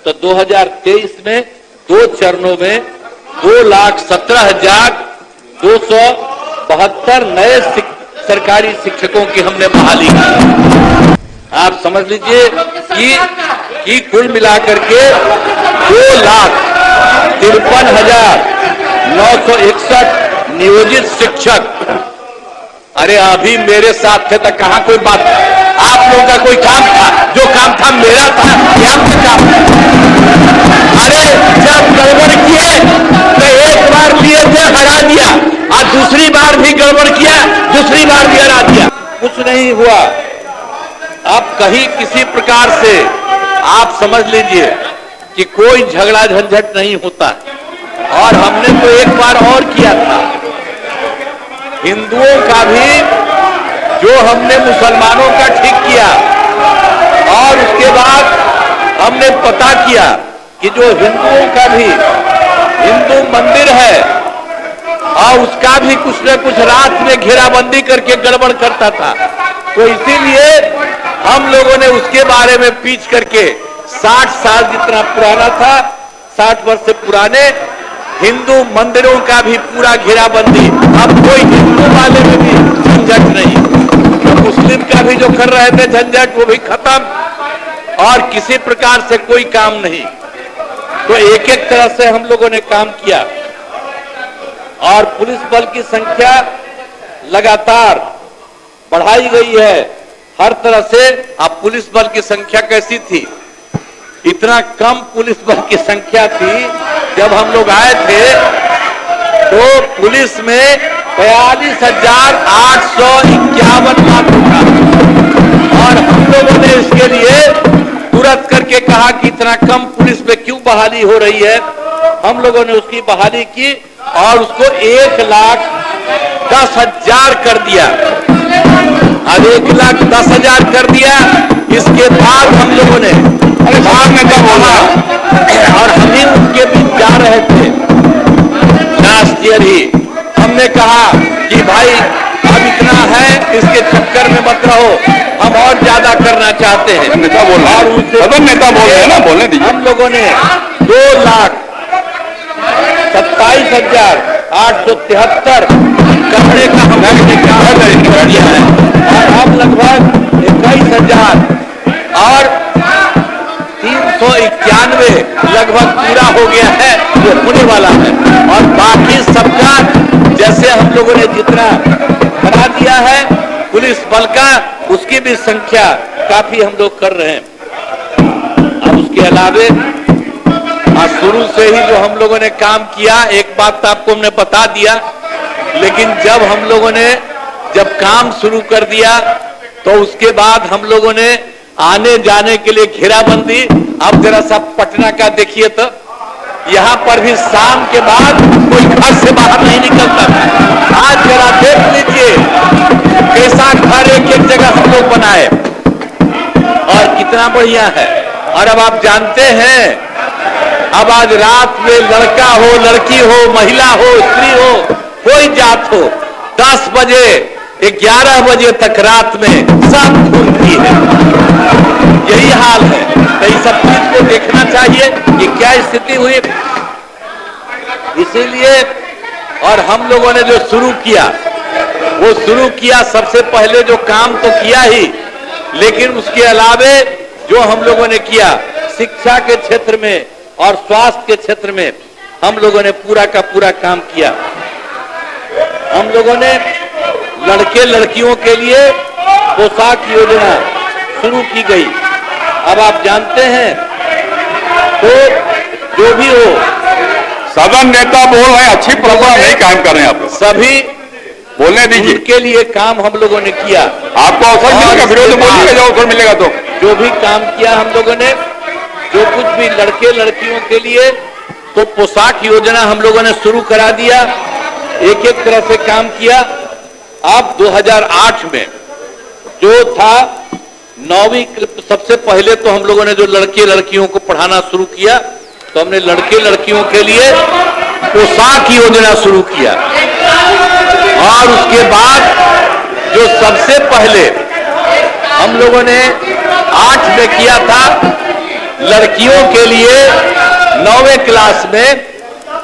तो 2023 में 2 चरणों में 2,17,272 नए सरकारी शिक्षकों की हमने बहाली की। आप समझ लीजिए कि कुल मिलाकर के 2,53,961 नियोजित शिक्षक। अरे अभी मेरे साथ थे तो कहां कोई बात, आप लोगों का कोई काम था? जो काम था मेरा था, क्या काम? अरे जब गड़बड़ किए तो एक बार लिए थे, हरा दिया, और दूसरी बार भी गड़बड़ किया, दूसरी बार भी हरा दिया, कुछ नहीं हुआ। अब कहीं किसी प्रकार से आप समझ लीजिए कि कोई झगड़ा झंझट नहीं होता। और हमने तो एक बार और किया था, हिंदुओं का भी जो हमने मुसलमानों का ठीक किया, और उसके बाद हमने पता किया कि जो हिंदुओं का भी हिंदू मंदिर है और उसका भी कुछ न कुछ रात में घेराबंदी करके गड़बड़ करता था, तो इसीलिए हम लोगों ने उसके बारे में पीछ करके 60 साल जितना पुराना था, 60 वर्ष से पुराने हिंदू मंदिरों का भी पूरा घेराबंदी। अब कोई हिंदू वाले में भी झंझट नहीं, तो मुस्लिम का भी जो कर रहे थे झंझट वो भी खत्म, और किसी प्रकार से कोई काम नहीं। तो एक एक तरह से हम लोगों ने काम किया, और पुलिस बल की संख्या लगातार बढ़ाई गई है हर तरह से। अब पुलिस बल की संख्या कैसी थी? इतना कम पुलिस बल की संख्या थी, जब हम लोग आए थे तो पुलिस में 42,851 मात्र था, और हम लोगों ने इसके लिए तुरंत करके कहा कि इतना कम पुलिस में क्यों बहाली हो रही है। हम लोगों ने उसकी बहाली की और उसको 1,10,000 कर दिया। अब 1,10,000 कर दिया। इसके बाद हम लोगों ने कहा, और हम ही उनके बीच जा रहे थे लास्ट ईयर ही, हमने कहा कि भाई अब इतना है, इसके चक्कर में मत रहो, हम और ज्यादा करना चाहते हैं। नेता बोल रहे हैं, नेता बोल रहे हैं ना, बोलने दीजिए। हम लोगों ने 2,27,873 करने का हमने कर दिया है, और अब लगभग 21,000 और 391 लगभग पूरा हो गया है, जो होने वाला है। और बाकी सबका जैसे हम लोगों ने जितना बना दिया है पुलिस बल का, उसकी भी संख्या काफी हम लोग कर रहे हैं। अब उसके अलावे शुरू से ही जो हम लोगों ने काम किया, एक बात तो आपको हमने बता दिया, लेकिन जब हम लोगों ने काम शुरू कर दिया तो उसके बाद हम लोगों ने आने जाने के लिए घेराबंदी। अब जरा सा पटना का देखिए तो यहां पर भी शाम के बाद कोई घर से बाहर नहीं निकलता था। आज जरा देख लीजिए कैसा घर एक एक जगह हम लोग बनाए, और कितना बढ़िया है। और अब आप जानते हैं, अब आज रात में लड़का हो, लड़की हो, महिला हो, स्त्री हो, कोई जात हो, 10 बजे 11 बजे तक रात में सब घूमती है। यही हाल है। तो इस सब चीज को देखना चाहिए कि क्या स्थिति हुई। इसीलिए और हम लोगों ने जो शुरू किया, वो शुरू किया सबसे पहले जो काम तो किया ही, लेकिन उसके अलावे जो हम लोगों ने किया शिक्षा के क्षेत्र में और स्वास्थ्य के क्षेत्र में, हम लोगों ने पूरा का पूरा काम किया। हम लोगों ने लड़के लड़कियों के लिए पोशाक योजना शुरू की गई। अब आप जानते हैं, तो जो भी हो, सदन नेता बोल रहे हैं, अच्छी परंपरा नहीं कायम कर रहे हैं आप, सभी बोलने दीजिए। उनके लिए काम हम लोगों ने किया। आपको अवसर मिलेगा, विरोध बोलिएगा, जो अवसर मिलेगा तो जो भी काम किया हम लोगों ने, जो कुछ भी लड़के लड़कियों के लिए, तो पोशाक योजना हम लोगों ने शुरू करा दिया। एक एक तरह से काम किया। अब 2008 में जो था 9वीं, सबसे पहले तो हम लोगों ने जो लड़के लड़कियों को पढ़ाना शुरू किया, तो हमने लड़के लड़कियों के लिए पोशाक योजना शुरू किया। और उसके बाद जो सबसे पहले हम लोगों ने 8 में किया था, लड़कियों के लिए 9वीं क्लास में,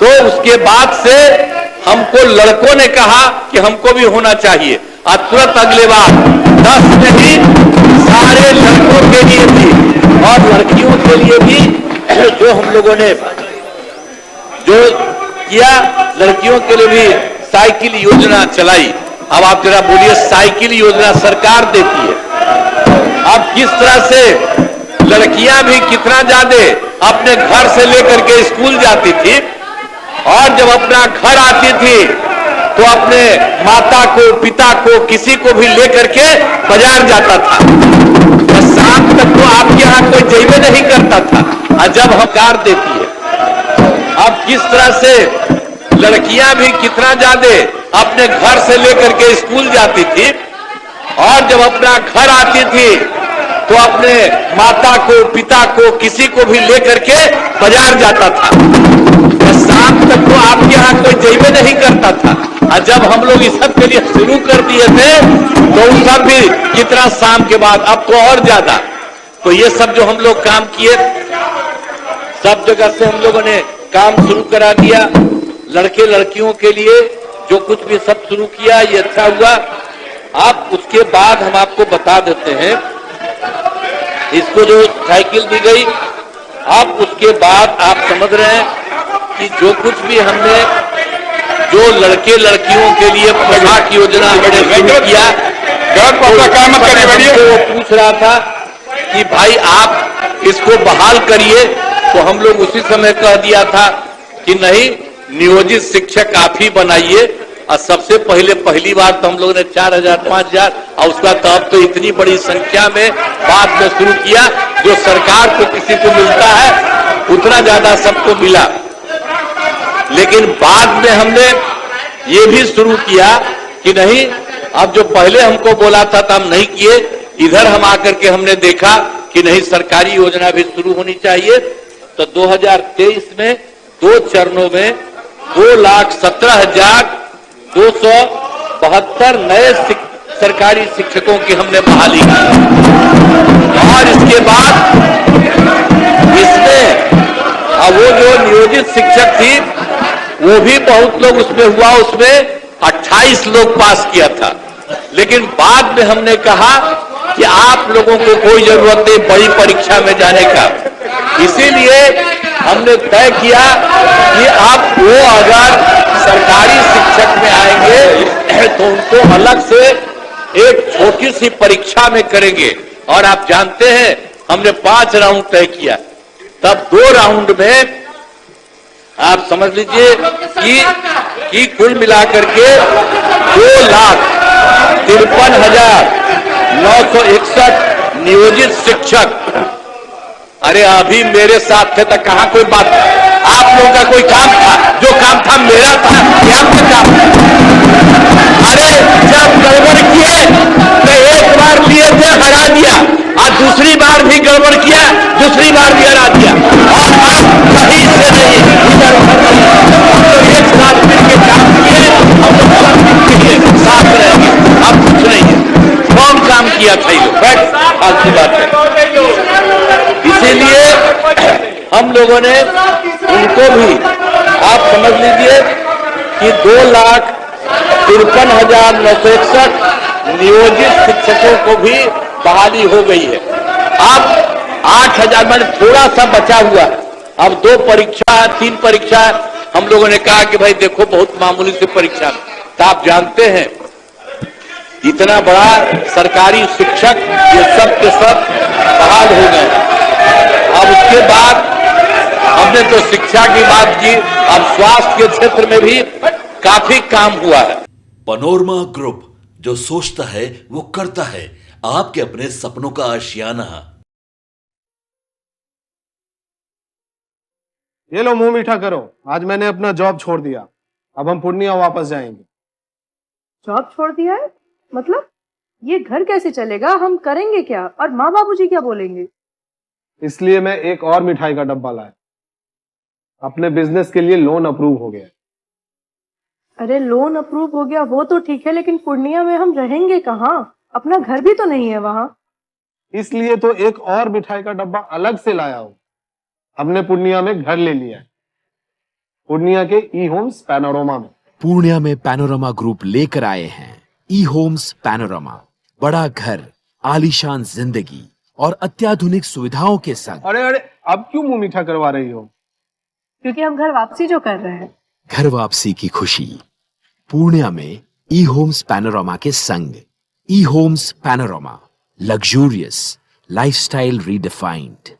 तो उसके बाद से हमको लड़कों ने कहा कि हमको भी होना चाहिए, और तुरंत अगले बार 10 में ही सारे लड़कों के लिए भी और लड़कियों के लिए भी जो हम लोगों ने जो किया, लड़कियों के लिए भी साइकिल योजना चलाई। अब आप जरा बोलिए, साइकिल योजना सरकार देती है। अब किस तरह से लड़कियां भी कितना ज्यादा अपने घर से लेकर के स्कूल जाती थी, और जब अपना घर आती थी तो अपने माता को, पिता को, किसी को भी लेकर के बाजार जाता था, और शाम तक तो आपके यहाँ कोई जइबे नहीं करता था। और जब हम कार देती है, अब किस तरह से लड़कियां भी कितना ज्यादा अपने घर से लेकर के स्कूल जाती थी, और जब अपना घर आती थी तो अपने माता को, पिता को, किसी को भी लेकर के बाजार जाता था, और शाम तक तो आपके यहाँ कोई जइबे नहीं करता था। और जब हम लोग इस सब के लिए शुरू कर दिए थे तो उस सब भी कितना शाम के बाद, अब तो और ज्यादा। तो ये सब जो हम लोग काम किए, सब जगह से हम लोगों ने काम शुरू करा दिया। लड़के लड़कियों के लिए जो कुछ भी सब शुरू किया, ये अच्छा हुआ। आप उसके बाद हम आपको बता देते हैं, इसको जो साइकिल दी गई, अब उसके बाद आप समझ रहे हैं कि जो कुछ भी हमने जो लड़के लड़कियों के लिए पोशाक योजना हमने शुरू किया, वो पूछ रहा था कि भाई आप इसको बहाल करिए, तो हम लोग उसी समय कह दिया था कि नहीं, नियोजित शिक्षक आप ही बनाइए। और सबसे पहले पहली बार तो हम लोगों ने 4000, 5000, और उसका तब तो इतनी बड़ी संख्या में बाद में शुरू किया। जो सरकार को किसी को मिलता है उतना ज्यादा सबको मिला। लेकिन बाद में हमने ये भी शुरू किया कि नहीं, अब जो पहले हमको बोला था तो हम नहीं किए, इधर हम आकर के हमने देखा कि नहीं, सरकारी योजना भी शुरू होनी चाहिए। तो 2023 में 2 चरणों में 2,17,272 नए सरकारी शिक्षकों की हमने बहाली की, और इसके बाद इसमें अब वो जो नियोजित शिक्षक थी वो भी बहुत लोग उसमें हुआ, उसमें 28 लोग पास किया था। लेकिन बाद में हमने कहा कि आप लोगों को कोई जरूरत नहीं बड़ी परीक्षा में जाने का, इसीलिए हमने तय किया कि आप वो अगर सरकारी शिक्षक में आएंगे तो उनको अलग से एक छोटी सी परीक्षा में करेंगे। और आप जानते हैं हमने 5 राउंड तय किया, तब 2 राउंड में आप समझ लीजिए कि कुल मिलाकर के 2,53,961 नियोजित शिक्षक। अरे अभी मेरे साथ थे तो कहां कोई बात, आप लोगों का कोई काम था? जो काम था मेरा था, क्या आपका काम? अरे जब गड़बड़ किए तो एक बार लिए थे, हरा दिया, और दूसरी बार भी गड़बड़ किया, दूसरी बार भी हरा दिया, और अब कहीं से नहीं, इधर उधर नहीं, हम लोग एक साथ मिलकर काम किए, हम लोग सब मिलकर साथ रहेंगे। अब कुछ नहीं है, कौन काम किया था ये लोग, बैठ फालतू बात है। इसीलिए हम लोगों ने उनको भी, आप समझ लीजिए कि 2,53,961 नियोजित शिक्षकों को भी बहाली हो गई है। अब 8,000 मैंने थोड़ा सा बचा हुआ, अब 2 परीक्षा 3 परीक्षा हम लोगों ने कहा कि भाई देखो बहुत मामूली सी परीक्षा, तो आप जानते हैं इतना बड़ा सरकारी शिक्षक ये सब के सब बहाल हो गए। अब उसके बाद हमने तो शिक्षा की बात की, अब स्वास्थ्य के क्षेत्र में भी काफी काम हुआ है। पनोरमा ग्रुप, जो सोचता है वो करता है, आपके अपने सपनों का आशियाना। ये लो मुंह मीठा करो, आज मैंने अपना जॉब छोड़ दिया, अब हम पूर्णिया वापस जाएंगे। जॉब छोड़ दिया है? मतलब ये घर कैसे चलेगा? हम करेंगे क्या? और माँ बाबूजी क्या बोलेंगे? इसलिए मैं एक और मिठाई का डब्बा लाया, अपने बिजनेस के लिए लोन अप्रूव हो गया। अरे लोन अप्रूव हो गया वो तो ठीक है, लेकिन पूर्णिया में हम रहेंगे कहाँ? अपना घर भी तो नहीं है वहाँ। इसलिए तो एक और मिठाई का डब्बा अलग से लाया हूँ, हमने पूर्णिया में घर ले लिया है, पूर्णिया के ई होम्स पैनोरमा में। पूर्णिया में पैनोरमा ग्रुप लेकर आए हैं ई होम्स पैनोरमा। बड़ा घर, आलीशान जिंदगी और अत्याधुनिक सुविधाओं के संग। अरे अरे, अब क्यों मुंह मीठा करवा रही हो? क्योंकि हम घर वापसी जो कर रहे हैं। घर वापसी की खुशी पूर्णिया में ई होम्स पैनोरमा के संग। E Homes Panorama, luxurious lifestyle redefined.